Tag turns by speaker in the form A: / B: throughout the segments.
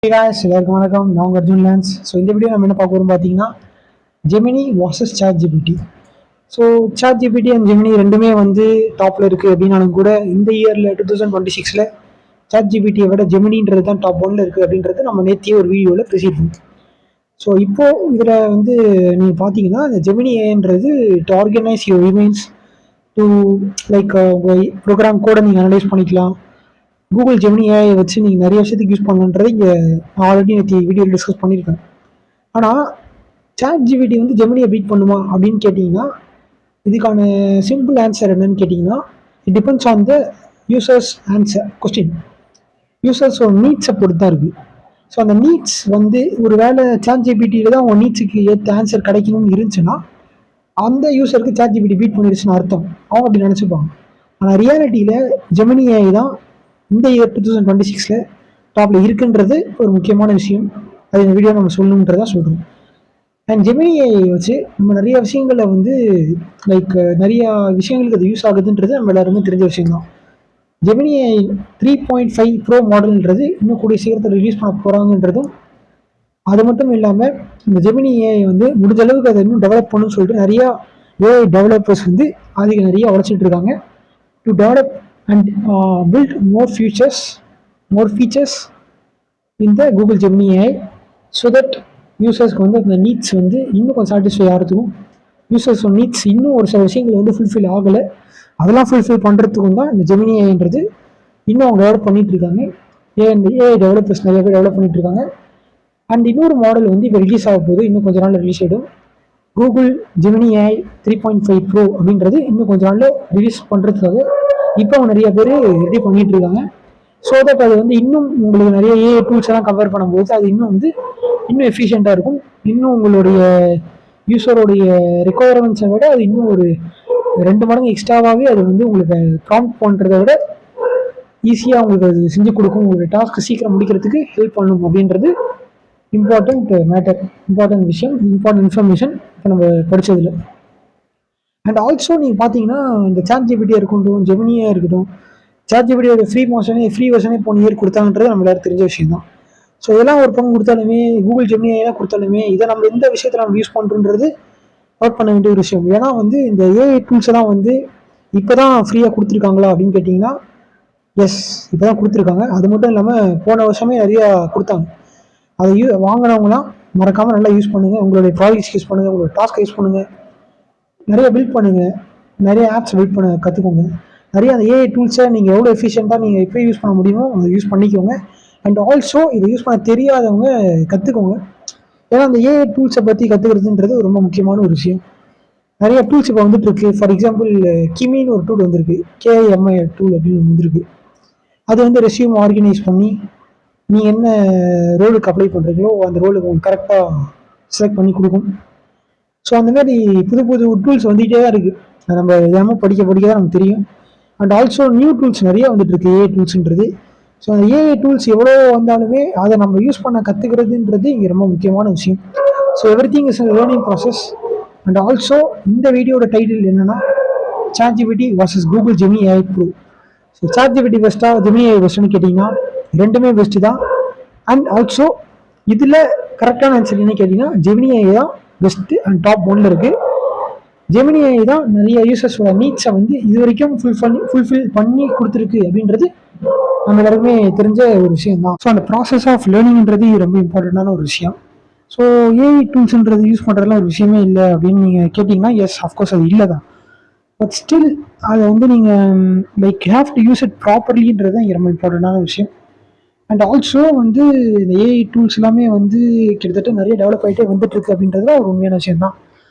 A: Hey guys, எல்லாருக்கும் வணக்கம். நான் உங்கள் அர்ஜுன் லான்ஸ். ஸோ இந்த வீடியோ நம்ம என்ன பார்க்க போகிறோம் பார்த்தீங்கன்னா Gemini versus ChatGPT. So ChatGPT and Gemini ரெண்டுமே வந்து டாப்பில் இருக்குது அப்படின்னாலும் கூட இந்த இயரில் 2026 சாட் ஜிபிடியை விட ஜெமினின்றது தான் டாப் 1ல் இருக்குது அப்படின்றது நம்ம நேற்றைய ஒரு வீடியோவில் பேசியிருக்கோம். ஸோ இப்போது இதில் வந்து நீங்கள் பார்த்தீங்கன்னா இந்த ஜெமினி ஏன்றது to organise your emails to like உங்கள் ப்ரோக்ராம் கோடை நீங்கள் அனலைஸ் பண்ணிக்கலாம். கூகுள் ஜெமினி ஏஐ வச்சு நீங்கள் நிறைய விஷயத்துக்கு யூஸ் பண்ணணுன்றது இங்கே ஆல்ரெடி நேற்று வீடியோவில் டிஸ்கஸ் பண்ணியிருக்கேன். ஆனால் சாட் ஜிபிடி வந்து ஜெமினியை பீட் பண்ணுமா அப்படின்னு கேட்டிங்கன்னா இதுக்கான சிம்பிள் ஆன்சர் என்னன்னு கேட்டிங்கன்னா it depends on the users answer question. யூசர்ஸோட நீட்ஸை பொறுத்து தான் இருக்குது. ஸோ அந்த நீட்ஸ் வந்து ஒரு வேளை சாட் ஜிபிடியில் தான் அவங்க நீட்ஸுக்கு ஏற்ற ஆன்சர் கிடைக்கணும்னு இருந்துச்சுன்னா அந்த யூசருக்கு சாட் ஜிபிடி பீட் பண்ணிடுச்சுன்னு அர்த்தம். அவங்க அப்படி நினச்சிப்பாங்க. ஆனால் ரியாலிட்டியில் ஜெமினி ஏஐ தான் இந்த இயர் 2026 டாப்பில் இருக்குன்றது ஒரு முக்கியமான விஷயம். அது இந்த வீடியோ நம்ம சொல்லணுன்றதா சொல்கிறோம். அண்ட் ஜெமினி ஏஐ வச்சு நம்ம நிறைய விஷயங்களை வந்து லைக் நிறையா விஷயங்களுக்கு அது யூஸ் ஆகுதுன்றது நம்ம எல்லாருமே தெரிஞ்ச விஷயம்தான். ஜெமினி ஏஐ 3.5 ப்ரோ மாடல்ன்றது இன்னும் கூடிய சீக்கிரத்தில் ரிலீஸ் பண்ண போகிறாங்கன்றதும், அது மட்டும் இல்லாமல் இந்த ஜெமினி ஏஐ வந்து முடிஞ்ச அளவுக்கு அதை இன்னும் டெவலப் பண்ணணும்னு சொல்லிட்டு நிறையா ஏஐ டெவலப்பர்ஸ் வந்து அதுக்கு நிறைய உழைச்சிட்டு இருக்காங்க to develop and build more features in the Google Gemini AI so that யூசர்ஸ்க்கு வந்து அந்த நீட்ஸ் வந்து இன்னும் கொஞ்சம் சாட்டிஸ்ஃபை ஆகிறதுக்கும், யூசர்ஸ் நீட்ஸ் இன்னும் ஒரு சில விஷயங்கள் வந்து ஃபுல்ஃபில் ஆகலை, அதெல்லாம் ஃபுல்ஃபில் பண்ணுறதுக்கும் தான் இந்த ஜெமினி ஏஐன்றது இன்னும் அவங்க டெவலப் பண்ணிகிட்டு இருக்காங்க. ஏஐ டெவலப்பர்ஸ் நிறைய பேர் டெவலப் பண்ணிட்டு இருக்காங்க. அண்ட் இன்னொரு மாடல் வந்து இப்போ ரிலீஸ் ஆக போகுது, இன்னும் கொஞ்ச நாளில் ரிலீஸ் ஆகிடும். கூகுள் ஜெமினி ஏஐ 3.5 ப்ரோ அப்படின்றது இன்னும் கொஞ்ச நாளில் ரிலீஸ் பண்ணுறதுக்காக இப்போ அவங்க நிறைய பேர் ரெடி பண்ணிட்டு இருக்காங்க. ஸோ தட் அது வந்து இன்னும் உங்களுக்கு நிறைய ஏஐ டூல்ஸ் எல்லாம் கம்பேர் பண்ணும்போது அது இன்னும் எஃபிஷியண்ட்டாக இருக்கும். இன்னும் உங்களுடைய யூஸருடைய ரெக்குயர்மெண்ட்ஸை விட அது இன்னும் ஒரு 2 மடங்கு எக்ஸ்ட்ராவாகவே அது வந்து உங்களுக்கு ப்ராம்ப்ட் பண்ணுறதை விட ஈஸியாக உங்களுக்கு அது செஞ்சு கொடுக்கும். உங்களுடைய டாஸ்க்கு சீக்கிரம் முடிக்கிறதுக்கு ஹெல்ப் பண்ணும் அப்படின்றது இம்பார்ட்டன்ட் விஷயம், இம்பார்ட்டன்ட் இன்ஃபர்மேஷன் இப்போ நம்ம படித்ததில். அண்ட் ஆல்சோ நீங்கள் பார்த்தீங்கன்னா இந்த சாட் ஜிபிடியாக இருக்கட்டும், ஜெமினியாக இருக்கட்டும், சாட் ஜிபிடியோட ஃப்ரீ வெர்ஷனே போன இயர் கொடுத்தாங்கன்றது நம்ம எல்லாரும் தெரிஞ்ச விஷயம் தான். ஸோ இதெல்லாம் ஒரு பங்கு கொடுத்தாலுமே, கூகுள் ஜெமினியாக கொடுத்தாலுமே, இதை நம்ம எந்த விஷயத்தில் நம்ம யூஸ் பண்ணுறோன்றது நோட் பண்ண வேண்டிய ஒரு விஷயம். ஏன்னா வந்து இந்த ஏஐ டூல்ஸ் எல்லாம் வந்து இப்போ தான் ஃப்ரீயாக கொடுத்துருக்காங்களா அப்படின்னு கேட்டிங்கன்னா எஸ், இப்போ தான் கொடுத்துருக்காங்க. அது மட்டும் இல்லாமல் போன வருஷமே நிறையா கொடுத்தாங்க. அதை வாங்கினவங்களாம் மறக்காமல் நல்லா யூஸ் பண்ணுங்கள். உங்களுடைய ப்ராஜெக்ட்ஸ் யூஸ் பண்ணுங்கள், உங்களோட டாஸ்க்கை யூஸ் பண்ணுங்கள், நிறைய பில்ட் பண்ணுங்கள், நிறைய ஆப்ஸ் பில்ட் பண்ண கற்றுக்கோங்க. நிறைய அந்த ஏஐ டூல்ஸை நீங்கள் எவ்வளோ எஃபிஷியண்ட்டாக நீங்கள் எப்போ யூஸ் பண்ண முடியுமோ அதை யூஸ் பண்ணிக்கோங்க. அண்ட் ஆல்சோ இதை யூஸ் பண்ண தெரியாதவங்க கற்றுக்கோங்க. ஏன்னா அந்த ஏஐ டூல்ஸை பற்றி கற்றுக்கிறதுன்றது ரொம்ப முக்கியமான ஒரு விஷயம். நிறைய டூல்ஸ் இப்போ வந்துட்டுருக்கு. ஃபார் எக்ஸாம்பிள் கிமின்னு ஒரு டூல் வந்திருக்கு, KIMI டூல் அப்படின்னு வந்துருக்கு. அது வந்து ரெஸ்யூம் ஆர்கனைஸ் பண்ணி நீங்கள் என்ன ரோலுக்கு அப்ளை பண்ணுறீங்களோ அந்த ரோலுக்கு உங்களுக்கு கரெக்டாக செலக்ட் பண்ணி கொடுக்கும். ஸோ அந்த மாதிரி புது டூல்ஸ் வந்துகிட்டே தான் இருக்குது. நம்ம எதாமல் படிக்க தான் நமக்கு தெரியும். அண்ட் ஆல்சோ நியூ டூல்ஸ் நிறைய வந்துட்டுருக்கு ஏஐ டூல்ஸுன்றது. ஸோ அந்த ஏஐ டூல்ஸ் எவ்வளோ வந்தாலுமே அதை நம்ம யூஸ் பண்ண கற்றுக்கிறதுன்றது இங்கே ரொம்ப முக்கியமான விஷயம். So everything is learning process. And also இந்த வீடியோட டைட்டில் என்னென்னா ChatGPT versus Google Gemini AI pro. So ChatGPT பெஸ்ட்டாக, ஜெமினி ஏஐ பெஸ்ட்டுன்னு கேட்டிங்கன்னா ரெண்டுமே பெஸ்ட்டு தான். அண்ட் ஆல்சோ இதில் கரெக்டான ஆன்சர் என்ன கேட்டிங்கன்னா ஜெமினி ஏஐ தான் பெஸ்ட்டு அண்ட் டாப் 1ல் இருக்குது. ஜெமினி ஏஐ தான் நிறைய யூசர்ஸோட நீட்ஸை வந்து இது வரைக்கும் ஃபுல்ஃபில் பண்ணி கொடுத்துருக்கு அப்படின்றது நம்ம எல்லாருக்குமே தெரிஞ்ச ஒரு விஷயம் தான். ஸோ அந்த ப்ராசஸ் ஆஃப் லேர்னிங்ன்றது ரொம்ப இம்பார்ட்டண்ட்டான ஒரு விஷயம். ஸோ ஏஐ டூல்ஸ்ன்றது யூஸ் பண்ணுறதுலாம் ஒரு விஷயமே இல்லை அப்படின்னு நீங்கள் கேட்டிங்கன்னா எஸ், அஃப்கோர்ஸ் அது இல்லை தான். பட் ஸ்டில் அதை வந்து நீங்கள் like have to use it ப்ராப்பர்லின்றது தான் இங்கே ரொம்ப இம்பார்ட்டண்ட்டான விஷயம். அண்ட் ஆல்சோ வந்து இந்த ஏஐ டூல்ஸ் எல்லாமே வந்து கிட்டத்தட்ட நிறைய டெவலப் ஆகிட்டே வந்துட்டுருக்கு அப்படின்றதுல ஒரு உண்மையான விஷயம் தான்.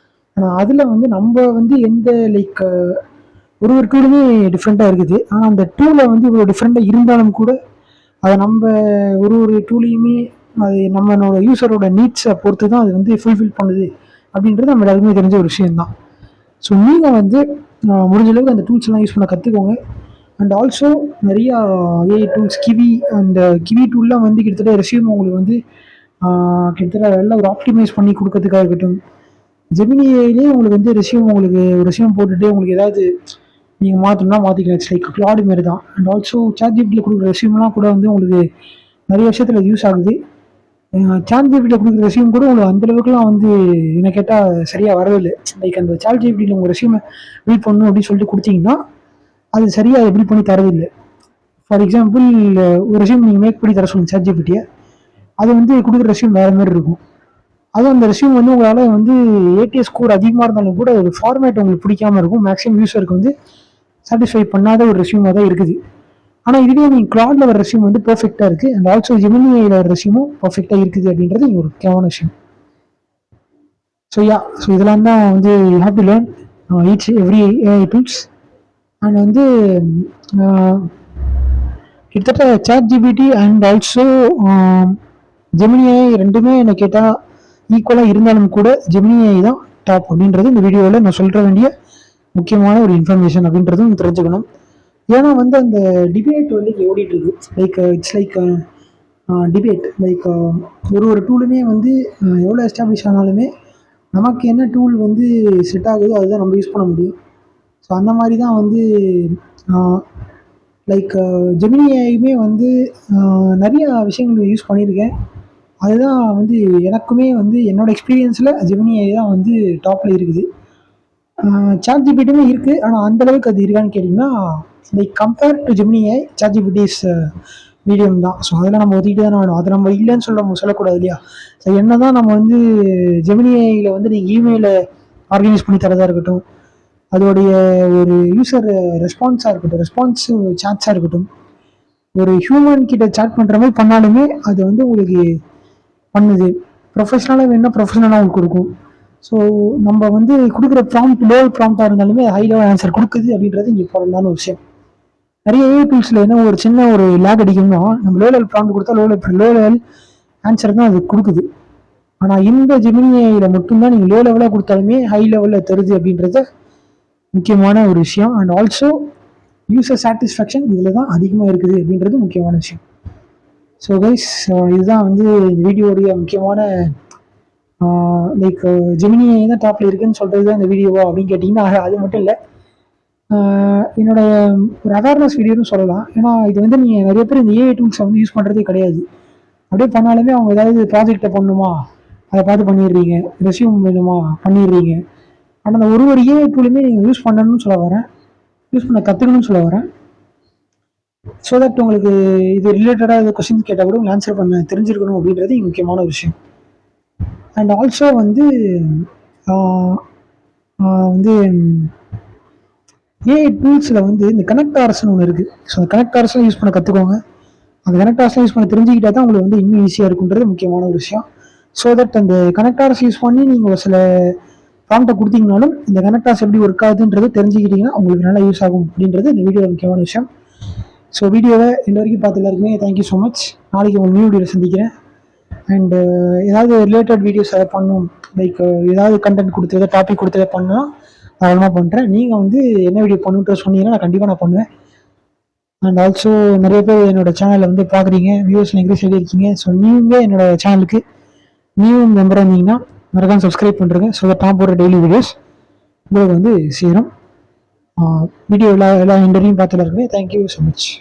A: ஆனால் அதில் வந்து நம்ம வந்து எந்த லைக் ஒரு டூலுமே டிஃப்ரெண்ட்டாக இருக்குது. ஆனால் அந்த டூலை வந்து இவ்வளோ டிஃப்ரெண்ட்டாக இருந்தாலும் கூட அதை நம்ம ஒரு டூலையுமே அது நம்மளோட யூஸரோட நீட்ஸை பொறுத்து தான் அது வந்து ஃபுல்ஃபில் பண்ணுது அப்படின்றது நம்ம எல்லாருக்குமே தெரிஞ்ச ஒரு விஷயம்தான். ஸோ நீங்கள் வந்து முடிஞ்ச அளவுக்கு அந்த டூல்ஸ் எல்லாம் யூஸ் பண்ண கற்றுக்கோங்க. அண்ட் ஆல்சோ நிறையா ஏஐ டூல்ஸ் அந்த கிவி டூல்லாம் வந்து கிட்டத்தட்ட ரெஸ்யூம் உங்களுக்கு வந்து கிட்டத்தட்ட எல்லாம் ஒரு ஆப்டிமைஸ் பண்ணி கொடுக்கறதுக்காக இருக்கட்டும். ஜெமினி ஏஐலேயே உங்களுக்கு வந்து ரெஸ்யூம் போட்டுட்டு உங்களுக்கு ஏதாவது நீங்கள் மாற்றணும்னா மாற்றிக்கலாம். இட்ஸ் லைக் கிளாட் மாரி தான். அண்ட் ஆல்சோ சாட் ஜிபிடியில் கொடுக்குற ரெஸ்யூம்லாம் கூட வந்து உங்களுக்கு நிறைய விஷயத்தில் யூஸ் ஆகுது. சாட் ஜிபிடியில் கொடுக்குற ரெசியூம் கூட உங்களுக்கு அந்தளவுக்குலாம் வந்து என்ன கேட்டால் சரியாக வரதில்லை. லைக் அந்த சாட் ஜிபிடியில் உங்கள் ரெசியூமை பில்ட் பண்ணணும் அப்படின்னு சொல்லிட்டு கொடுத்தீங்கன்னா அது சரியாக பில்ட் பண்ணி தரதில்லை. ஃபார் எக்ஸாம்பிள் ஒரு ரெசியூம் நீங்கள் மேக் பண்ணி தர சொல்லுங்கள் சாட் ஜிபிடியை, அது வந்து கொடுக்குற ரெசியூம் வேறு மாதிரி இருக்கும். அதுவும் அந்த ரெசியூம் வந்து உங்களால் வந்து ஏடிஎஸ் ஸ்கோர் அதிகமாக இருந்தாலும் கூட ஒரு ஃபார்மேட் உங்களுக்கு பிடிக்காமல் இருக்கும். மேக்ஸிமம் யூஸருக்கு வந்து சாட்டிஸ்ஃபை பண்ணாத ஒரு ரெசியூமாக தான் இருக்குது. ஆனால் இதுவே நீங்கள் கிளாடில் வர ரெசியூம் வந்து பர்ஃபெக்டாக இருக்குது. அண்ட் ஆல்சோ ஜெமினியில் வர ரெசியூமும் பர்ஃபெக்டாக இருக்குது அப்படின்றது ஒரு முக்கியமான விஷயம். ஸோ இதெல்லாம் தான் வந்து you have to learn each every AI tools. And வந்து கிட்டத்தட்ட ChatGPT and also Gemini ரெண்டுமே என்ன கேட்டால் ஈக்குவலாக இருந்தாலும் கூட ஜெமினி தான் டாப் அப்படின்றது இந்த வீடியோவில் நான் சொல்கிற வேண்டிய முக்கியமான ஒரு இன்ஃபர்மேஷன் அப்படின்றதும் தெரிஞ்சுக்கணும். ஏன்னா வந்து அந்த டிபேட் வந்து இங்கே ஓடிட்டு இருக்கு. Like it's like debate. Like ஒரு டூலுமே வந்து எவ்வளோ எஸ்டாப்ளிஷ் ஆனாலுமே நமக்கு என்ன டூல் வந்து செட் ஆகுதோ அதுதான் நம்ம யூஸ் பண்ண முடியும். ஸோ அந்த மாதிரி தான் வந்து லைக் ஜெமினியுமே வந்து நிறைய விஷயங்கள் யூஸ் பண்ணியிருக்கேன். அதுதான் வந்து எனக்குமே வந்து என்னோடய எக்ஸ்பீரியன்ஸில் ஜெமினிஐ தான் வந்து டாப்பில் இருக்குது. சாட் ஜிபிடியுமே இருக்குது, ஆனால் அந்தளவுக்கு அது இருக்கான்னு கேட்டிங்கன்னா like compare to Gemini AI ChatGPT is medium தான். ஸோ அதெல்லாம் நம்ம ஒதுக்கிட்டு தான் வேணும். அதை நம்ம இல்லைன்னு சொல்லக்கூடாது இல்லையா. ஸோ என்ன தான் நம்ம வந்து ஜெமினிஐயில் வந்து நீங்கள் இமெயிலை ஆர்கனைஸ் பண்ணி தரதாக இருக்கட்டும், அதோடைய ஒரு யூசர் ரெஸ்பான்ஸாக இருக்கட்டும், ரெஸ்பான்சிவ் சாட்ஸாக இருக்கட்டும், ஒரு ஹியூமன் கிட்ட சாட் பண்ணுற மாதிரி பண்ணாலுமே அது வந்து உங்களுக்கு பண்ணுது. ப்ரொஃபஷ்னலாக வேணும்னா ப்ரொஃபஷ்னலாக உங்களுக்கு கொடுக்கும். ஸோ நம்ம வந்து கொடுக்குற ப்ராம்ப்ட் லோ ப்ராம்ப்டாக இருந்தாலுமே ஹை லெவல் ஆன்சர் கொடுக்குது அப்படின்றது இங்கே இம்பார்ட்டண்டான ஒரு விஷயம். நிறைய ஏஐ டூல்ஸில் என்ன ஒரு சின்ன ஒரு லேக் அடிக்கும்னா நம்ம லோ லெவல் ப்ராம்ப்ட் கொடுத்தா லோ லெவல் ஆன்சர் தான் அது கொடுக்குது. ஆனால் இந்த ஜெமினியில் மட்டும்தான் நீங்கள் லோ லெவலாக கொடுத்தாலுமே ஹை லெவலில் தருது அப்படின்றத முக்கியமான ஒரு விஷயம். அண்ட் ஆல்சோ யூசர் சாட்டிஸ்ஃபேக்ஷன் இதில் தான் அதிகமாக இருக்குது அப்படின்றது முக்கியமான விஷயம். ஸோ கைஸ், இதுதான் வந்து வீடியோடைய முக்கியமான லைக் ஜெமினியை தான் டாப்பில் இருக்குதுன்னு சொல்கிறது தான் இந்த வீடியோவா அப்படின்னு கேட்டிங்கன்னா அது மட்டும் இல்லை, என்னோட ஒரு அவேர்னஸ் வீடியோன்னு சொல்லலாம். ஏன்னா இது வந்து நீங்கள் நிறைய பேர் இந்த ஏஐ டூல்ஸை வந்து யூஸ் பண்ணுறதே கிடையாது. அப்படியே பண்ணாலுமே அவங்க ஏதாவது ப்ராஜெக்டை பண்ணணுமா அதை பார்த்து பண்ணிடுறீங்க, ரெஸ்யூம் வேணுமா பண்ணிடுறீங்க. ஆனால் அந்த ஒரு ஏஐ டூலுமே நீங்கள் யூஸ் பண்ணணும்னு சொல்ல வரேன், யூஸ் பண்ண கற்றுக்கணும்னு சொல்ல வரேன். ஸோ தட் உங்களுக்கு இது ரிலேட்டடாக இது கொஸ்டின்ஸ் கேட்டால் கூட உங்களுக்கு ஆன்சர் பண்ண தெரிஞ்சிருக்கணும் அப்படின்றது முக்கியமான விஷயம். அண்ட் ஆல்சோ வந்து வந்து ஏஐ டூல்ஸில் வந்து இந்த கனெக்டார்ஸ்னு ஒன்று இருக்குது. ஸோ அந்த கனெக்டார்ஸ்லாம் யூஸ் பண்ண கற்றுக்கோங்க. அந்த கனெக்டார்ஸ்லாம் யூஸ் பண்ண தெரிஞ்சுக்கிட்டா தான் உங்களுக்கு வந்து இன்னும் ஈஸியாக இருக்குன்றது முக்கியமான ஒரு விஷயம். ஸோ தட் அந்த கனெக்டார்ஸ் யூஸ் பண்ணி நீங்கள் ஒரு சில ப்ராம்ப்டை கொடுத்தீங்கனாலும் இந்த கனெக்டார்ஸ் எப்படி ஒர்க் ஆகுதுன்றது தெரிஞ்சுக்கிட்டிங்கன்னா உங்களுக்கு நல்லா யூஸ் ஆகும் அப்படின்றது இந்த வீடியோவில் முக்கியமான விஷயம். ஸோ வீடியோவை இந்த வரைக்கும் பார்த்து எல்லாருக்குமே தேங்க்யூ ஸோ மச். நாளைக்கு உங்கள் நியூ வீடியோவில் சந்திக்கிறேன். அண்டு ஏதாவது ரிலேட்டட் வீடியோஸ் எதாவது பண்ணணும், லைக் ஏதாவது கண்டென்ட் கொடுத்து ஏதாவது டாபிக் கொடுத்து எதாவது பண்ணால் தாராளமாக பண்ணுறேன். நீங்கள் வந்து என்ன வீடியோ பண்ணுன்ற சொன்னீங்கன்னா நான் கண்டிப்பாக நான் பண்ணுவேன். அண்ட் ஆல்சோ நிறைய பேர் என்னோடய சேனலில் வந்து பார்க்குறீங்க, வியூவர்ஸில் இன்க்ரீஸ் இருக்கீங்க. ஸோ நீங்கள் என்னோடய சேனலுக்கு நியூ மெம்பராக இருந்தீங்கன்னா மறக்காம சப்ஸ்கிரைப் பண்ணுறேங்க. ஸோ தட் நான் போடுற டெய்லி வீடியோஸ் உங்களுக்கு வந்து சேரும். வீடியோ எல்லா இன்டர்வியூவும் பார்த்துட்டு இருக்கேன். Thank you so much.